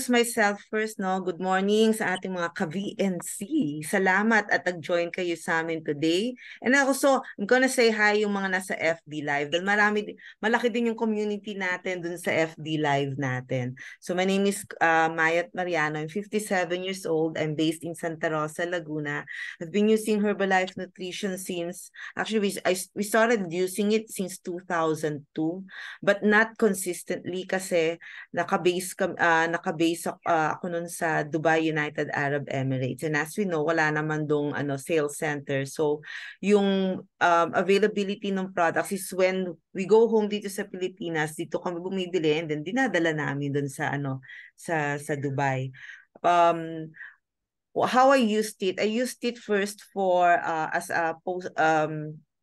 Myself first, no? Good morning sa ating mga ka-VNC. Salamat at nag-join kayo sa amin today. And also, I'm gonna say hi yung mga nasa FB Live. Dahil malaki din yung community natin dun sa FB Live natin. So my name is Mayat Mariano. I'm 57 years old. I'm based in Santa Rosa, Laguna. I've been using Herbalife Nutrition since, actually, we started using it since 2002, but not consistently kasi nakabase ako nun sa Dubai, United Arab Emirates. And as we know, wala naman dong sales center. So yung availability ng products is when we go home dito sa Pilipinas, dito kami bumibili and then dinadala namin dun sa sa Dubai. How I used it first for as a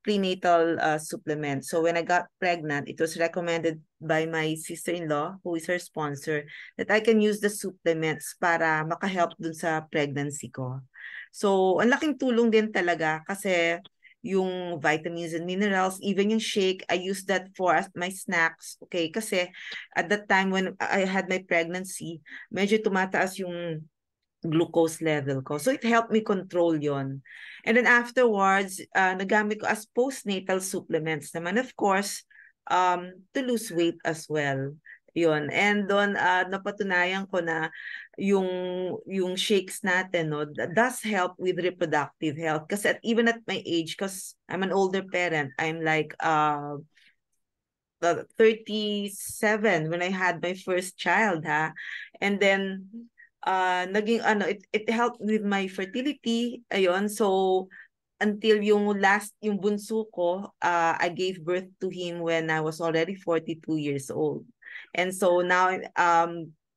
prenatal supplement. So when I got pregnant, it was recommended by my sister-in-law, who is her sponsor, that I can use the supplements para makahelp dun sa pregnancy ko. So ang laking tulong din talaga kasi yung vitamins and minerals, even yung shake, I use that for my snacks. Okay, kasi at that time when I had my pregnancy, medyo tumataas yung glucose level ko. So it helped me control yon. And then afterwards, nagamit ko as postnatal supplements naman, of course, to lose weight as well. Yun. And doon, napatunayan ko na yung shakes natin, no, does help with reproductive health. Kasi even at my age, because I'm an older parent, I'm like 37 when I had my first child, ha. And then naging it helped with my fertility, ayun. So until yung bunso ko, I gave birth to him when I was already 42 years old. And so now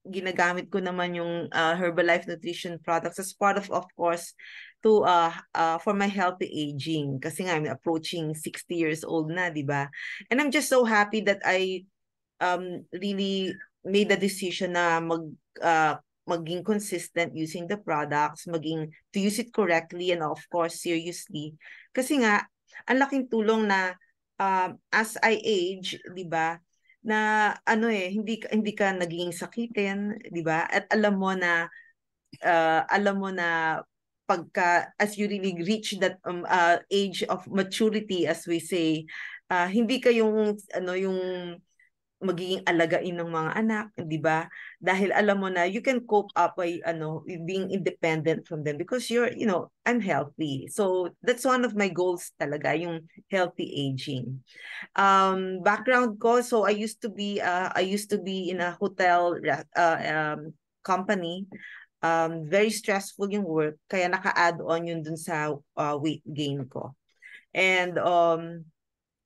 ginagamit ko naman yung Herbalife nutrition products as part of course, to for my healthy aging, kasi nga I'm approaching 60 years old na, di ba? And I'm just so happy that I really made the decision na maging consistent using the products, to use it correctly and of course seriously. Kasi nga, ang laking tulong na as I age, di ba, na hindi ka naging sakitin, di ba? At alam mo na pagka as you really reach that age of maturity, as we say, hindi ka yung magiging alagain ng mga anak, di ba? Dahil alam mo na you can cope up by being independent from them because I'm healthy. So that's one of my goals talaga, yung healthy aging. Background ko, so I used to be in a hotel company. Very stressful yung work, kaya naka-add on yun dun sa weight gain ko. And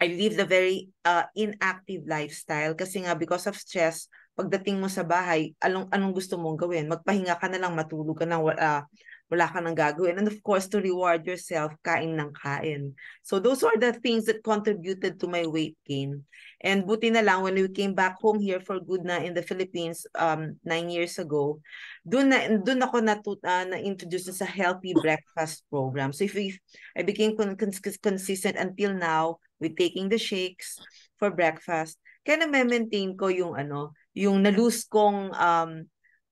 I lived a very inactive lifestyle kasi nga because of stress, pagdating mo sa bahay, anong gusto mong gawin? Magpahinga ka na lang, matulog ka na, wala ka nang gagawin. And of course, to reward yourself, kain ng kain. So those are the things that contributed to my weight gain. And buti na lang, when we came back home here for good na in the Philippines 9 years ago, dun ako na-introduce sa healthy breakfast program. So I became consistent until now with taking the shakes for breakfast. Kaya na-maintain ko yung na-lose kong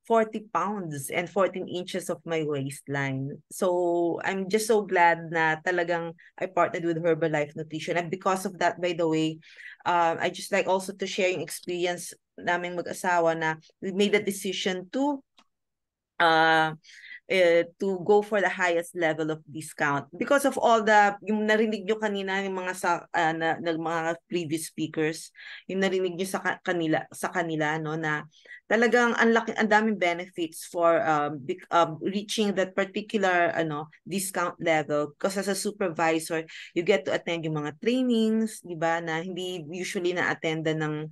40 pounds and 14 inches of my waistline. So I'm just so glad na talagang I partnered with Herbalife Nutrition. And because of that, by the way, I just like also to share yung experience naming mag-asawa na we made a decision to go for the highest level of discount because of all yung narinig nyo kanina, yung mga mga previous speakers, yung narinig nyo sa kanila, no, na talagang ang daming benefits for reaching that particular discount level, because as a supervisor you get to attend yung mga trainings, di ba, na hindi usually na-attendan ng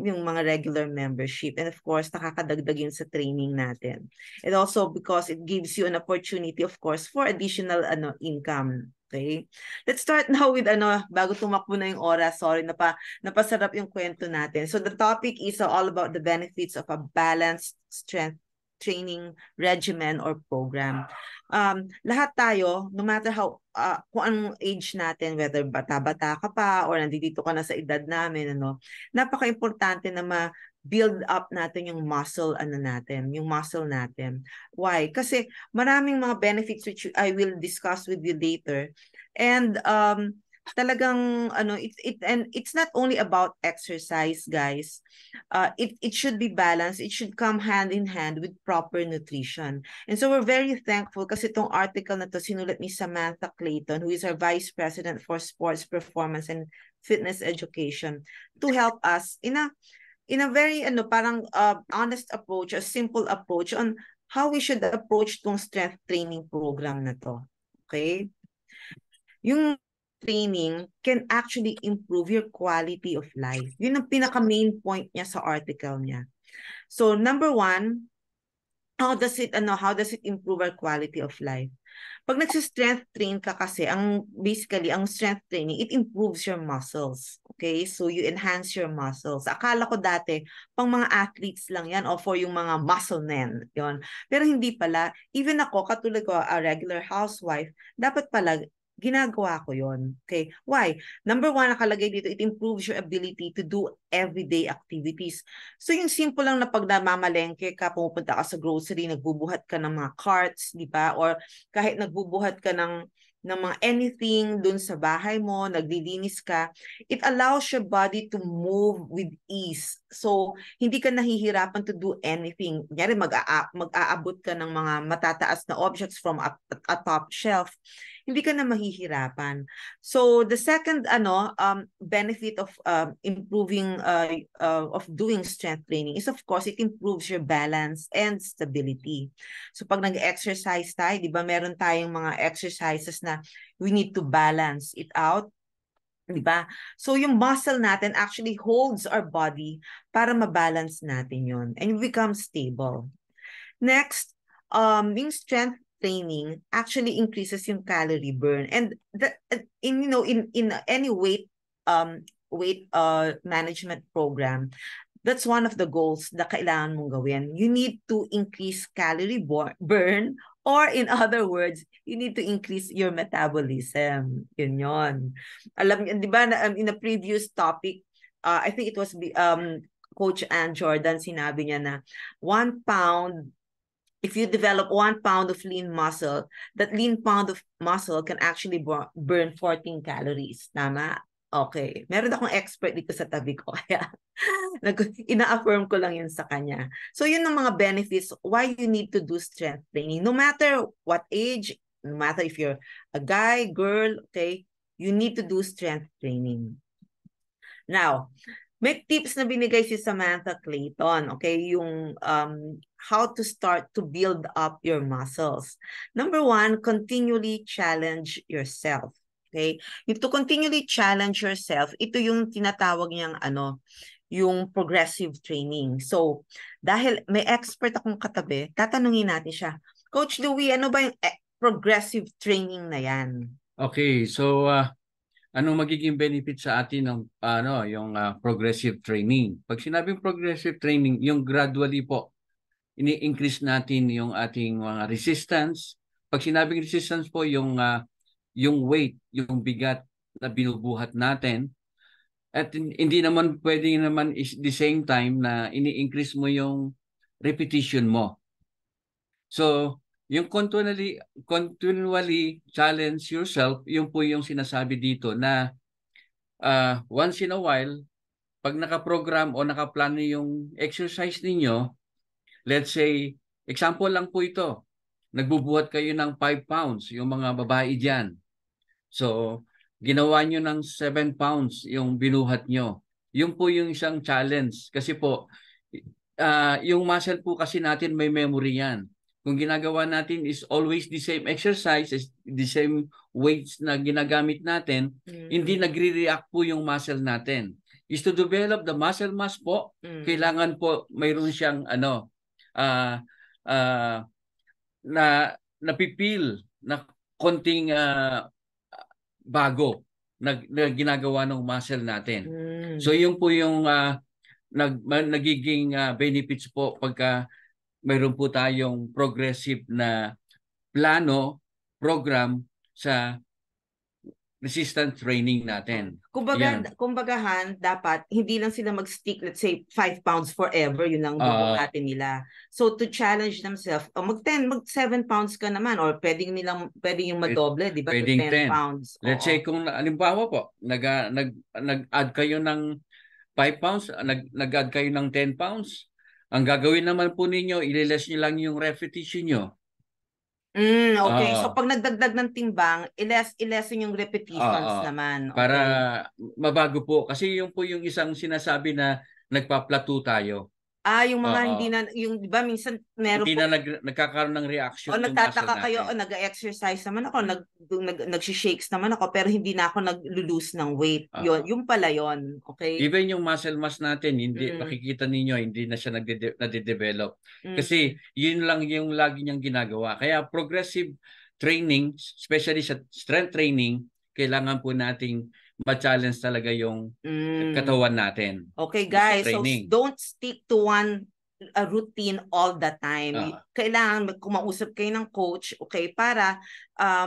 yung mga regular membership. And of course, nakakadagdag yun sa training natin. And also because it gives you an opportunity, of course, for additional income. Okay? Let's start now with bago tumakbo na yung oras. Sorry, napasarap yung kwento natin. So the topic is all about the benefits of a balanced strength training regimen or program. Lahat tayo, no matter how, kung anong age natin, whether bata-bata ka pa or nandito ka na sa edad namin, napaka-importante na build up natin yung muscle yung muscle natin. Why? Kasi maraming mga benefits which I will discuss with you later. And talagang and it's not only about exercise, guys. It should be balanced. It should come hand in hand with proper nutrition. And so we're very thankful kasi itong article na to sinulat ni Samantha Clayton, who is our Vice President for Sports Performance and Fitness Education, to help us in a very parang honest approach, a simple approach on how we should approach tong strength training program na to. Okay? Yung training can actually improve your quality of life. Yun ang pinaka-main point niya sa article niya. So, number one, how does it improve our quality of life? Pag nagsi-strength train ka kasi, basically, ang strength training, it improves your muscles. Okay? So, you enhance your muscles. Akala ko dati, pang mga athletes lang yan o for yung mga muscle men. Yun. Pero hindi pala. Even ako, katulad ko, a regular housewife, dapat pala, ginagawa ko yon. Okay? Why? Number one, nakalagay dito, it improves your ability to do everyday activities. So yung simple lang na pag namamalengke ka, pumupunta ka sa grocery, nagbubuhat ka ng mga carts, di ba? Or kahit nagbubuhat ka ng mga anything dun sa bahay mo, naglilinis ka, it allows your body to move with ease. So, hindi ka nahihirapan to do anything. Kunyari, mag-aabot ka ng mga matataas na objects from a top shelf. Hindi ka na mahihirapan. So, the second benefit of improving of doing strength training is, of course, it improves your balance and stability. So, pag nag-exercise tayo, di ba, meron tayong mga exercises na we need to balance it out. Diba? So yung muscle natin actually holds our body para mabalance natin yon and you become stable. Next, yung strength training actually increases yung calorie burn, and in any weight management program, that's one of the goals na kailangan mong gawin. You need to increase calorie burn, or in other words, you need to increase your metabolism. Yun yun. Alam niyo, di ba, in a previous topic, I think it was Coach Ann Jordan, sinabi niya na 1 pound, if you develop 1 pound of lean muscle, that lean pound of muscle can actually burn 14 calories. Tama? Okay. Meron akong expert dito sa tabi ko, kaya ina-affirm ko lang yun sa kanya. So yun ang mga benefits why you need to do strength training. No matter what age, no matter if you're a guy, girl, okay, you need to do strength training. Now, may tips na binigay si Samantha Clayton, okay, yung how to start to build up your muscles. Number one, continually challenge yourself. Okay? To continually challenge yourself, ito yung tinatawag niyang yung progressive training. So, dahil may expert akong katabi, tatanungin natin siya, Coach Louie, ano ba yung progressive training na yan? Okay, so anong magiging benefit sa atin ng yung progressive training? Pag sinabing progressive training, yung gradually po ini-increase natin yung ating mga resistance. Pag sinabing resistance po, yung weight, yung bigat na binubuhat natin. At hindi naman pwede naman is the same time na ini-increase mo yung repetition mo. So, yung continually challenge yourself, yung po yung sinasabi dito na once in a while, pag nakaprogram o nakaplano yung exercise ninyo, let's say, example lang po ito, nagbubuhat kayo ng 5 pounds, yung mga babae dyan. So, ginawa nyo ng 7 pounds yung binuhat nyo. Yun po yung isang challenge. Kasi po, yung muscle po kasi natin may memory yan. Kung ginagawa natin is always the same exercises, the same weights na ginagamit natin, hindi nagre-react po yung muscle natin. Is to develop the muscle mass po, kailangan po mayroon siyang na napipil na konting bago na ginagawa ng muscle natin. So yun po yung nagiging benefits po pagka mayroon po tayong progressive na plano, program sa resistance training natin. Kumbagahan, dapat hindi lang sila mag-stick, let's say, 5 pounds forever, yun lang bubuhatin nila. So, to challenge themselves, mag-7 pounds ka naman, or pwedeng yung madoble, di ba, to 10 pounds. Let's say, kung halimbawa po, nag-add kayo ng 5 pounds, nag-add kayo ng 10 pounds, ang gagawin naman po ninyo, ililess nyo lang yung repetition nyo. Okay. So pag nagdagdag ng timbang, ilessen yung repetitions naman. Okay. Para mabago po. Kasi yung po yung isang sinasabi na nagpa-plateau tayo. Yung mga hindi na, yung di ba minsan meron hindi po, na nagkakaroon ng reaction o nagtataka kayo, nag-exercise naman ako, nag-shakes naman ako, pero hindi na ako nag-lose ng weight. Yung pala yon. Okay? Even yung muscle mass natin, hindi makikita ninyo, hindi na siya nade-develop. Kasi yun lang yung lagi niyang ginagawa. Kaya progressive training, especially sa strength training, kailangan po nating ma-challenge talaga yung katawan natin. Okay, guys. So don't stick to one routine all the time. Kailangan kumausap kayo ng coach, okay, para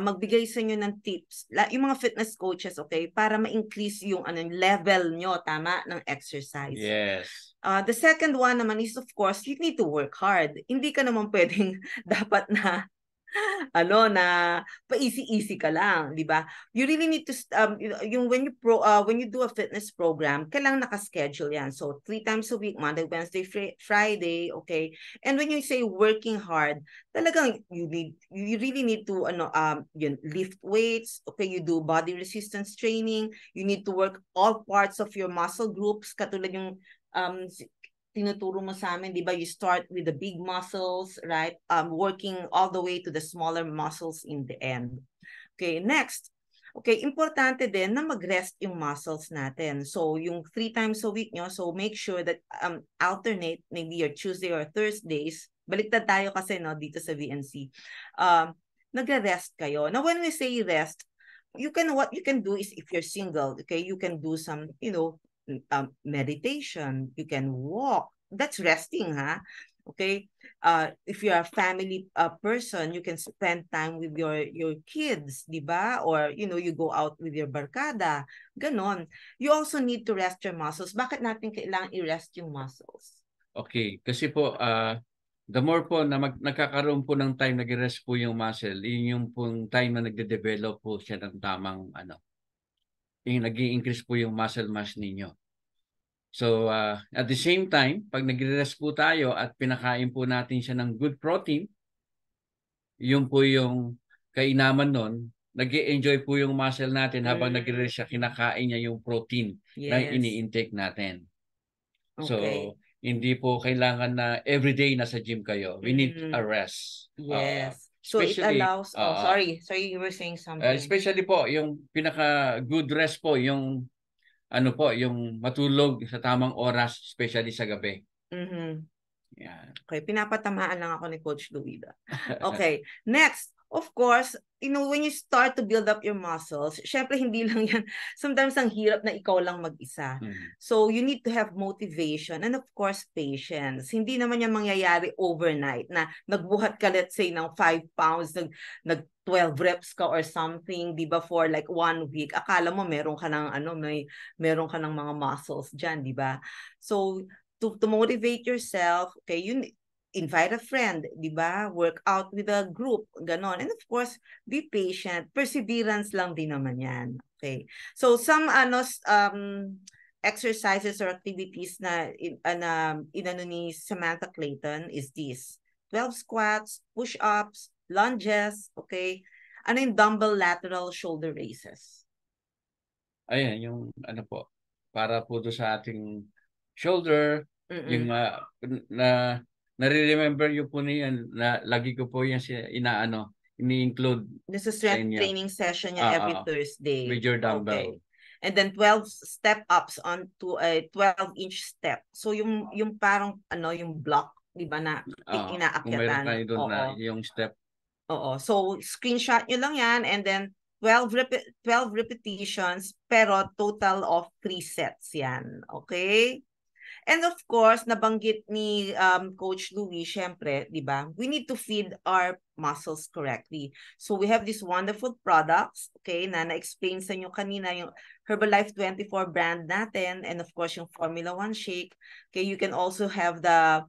magbigay sa inyo ng tips. Yung mga fitness coaches, okay, para ma-increase yung level nyo, tama, ng exercise. Yes. The second one naman is, of course, you need to work hard. Hindi ka naman pwedeng dapat na na pa-easy-easy ka lang, di ba? You really need to when you do a fitness program, kailangan naka-schedule yan. So 3 times a week, Monday, Wednesday, Friday, okay? And when you say working hard, talagang you really need to lift weights, okay? You do body resistance training, you need to work all parts of your muscle groups, katulad yung tinuturo mo sa amin, di ba? You start with the big muscles, right? Working all the way to the smaller muscles in the end. Okay, next. Okay, importante din na mag-rest yung muscles natin. So, yung 3 times a week nyo, so make sure that alternate, maybe your Tuesday or Thursdays, baliktad tayo kasi dito sa VNC, nagre-rest kayo. Now, when we say rest, what you can do is, if you're single, okay, you can do some, meditation, you can walk, that's resting, okay. If you're a family person, you can spend time with your kids, di ba? Or you go out with your barkada, ganon. You also need to rest your muscles. Bakit natin kailangan i-rest yung muscles? Okay, kasi po the more po na nagkakaroon po ng time nag-rest po yung muscle, yun yung pong time na nagde-develop po siya ng tamang yung nag-i-increase po yung muscle mass ninyo. So, at the same time, pag nagre-rest po tayo at pinakain po natin siya ng good protein, yun po yung kainaman nun, nag-i-enjoy po yung muscle natin habang nagre-rest siya, kinakain niya yung protein na ini-intake natin. Okay. So, hindi po kailangan na everyday nasa gym kayo. We need a rest. Yes. So it allows, sorry, you were saying something. Especially po, yung pinaka-good rest po, yung yung matulog sa tamang oras, especially sa gabi. Yeah. Okay, pinapatamaan lang ako ni Coach Luida. Okay, next, of course, when you start to build up your muscles, syempre hindi lang yan, sometimes ang hirap na ikaw lang mag-isa. So you need to have motivation and of course patience. Hindi naman yan mangyayari overnight na nagbuhat ka, let's say, ng 5 pounds, nag 12 reps ka or something, di ba, for like 1 week. Akala mo meron ka ng meron ka ng mga muscles dyan, di ba? So to motivate yourself, okay, you invite a friend, di ba? Work out with a group, ganon. And of course, be patient. Perseverance lang din naman yan. Okay. So some exercises or activities na inano ni Samantha Clayton is this: 12 squats, push-ups, lunges, okay? Ano yung dumbbell lateral shoulder raises? Ayan, yung po, para po doon sa ating shoulder, yung nare-remember yung po niyan, na lagi ko po yan ini-include. This is strength training session niya every Thursday. With your dumbbell. Okay. And then 12 step-ups onto a 12-inch step. So yung parang yung block, di ba, na inaakyatan. Kung meron tayo doon na yung step. Oo. So, screenshot nyo lang yan and then 12 repetitions pero total of 3 sets yan. Okay? And of course, nabanggit ni Coach Louie, syempre, di ba? We need to feed our muscles correctly. So we have these wonderful products, okay, na na-explain sa inyo kanina, yung Herbalife 24 brand natin, and of course, yung Formula 1 shake. Okay, you can also have the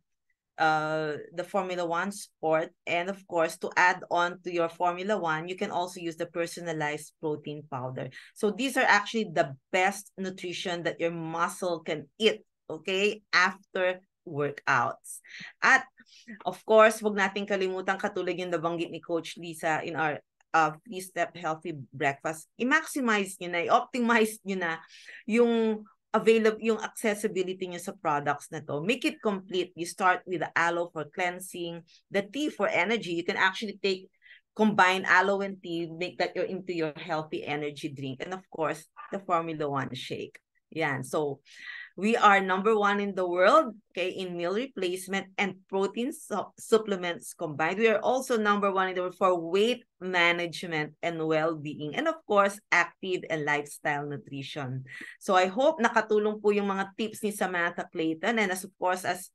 Formula One sport. And of course, to add on to your Formula One, you can also use the personalized protein powder. So these are actually the best nutrition that your muscle can eat, okay, after workouts. At of course, wag nating kalimutan katulad yung nabanggit ni Coach Lisa in our 3-step healthy breakfast. I-maximize nyo na, i-optimize nyo na yung yung accessibility nyo sa products na to. Make it complete. You start with the aloe for cleansing, the tea for energy. You can actually combine aloe and tea, make that into your healthy energy drink. And of course, the Formula 1 shake. Yan. So, we are number 1 in the world, okay, in meal replacement and protein supplements combined. We are also number 1 in the world for weight management and well-being. And of course, active and lifestyle nutrition. So I hope nakatulong po yung mga tips ni Samantha Clayton. And as of course, as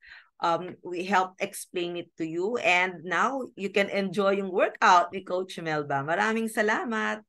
we help explain it to you. And now, you can enjoy yung workout ni Coach Melba. Maraming salamat!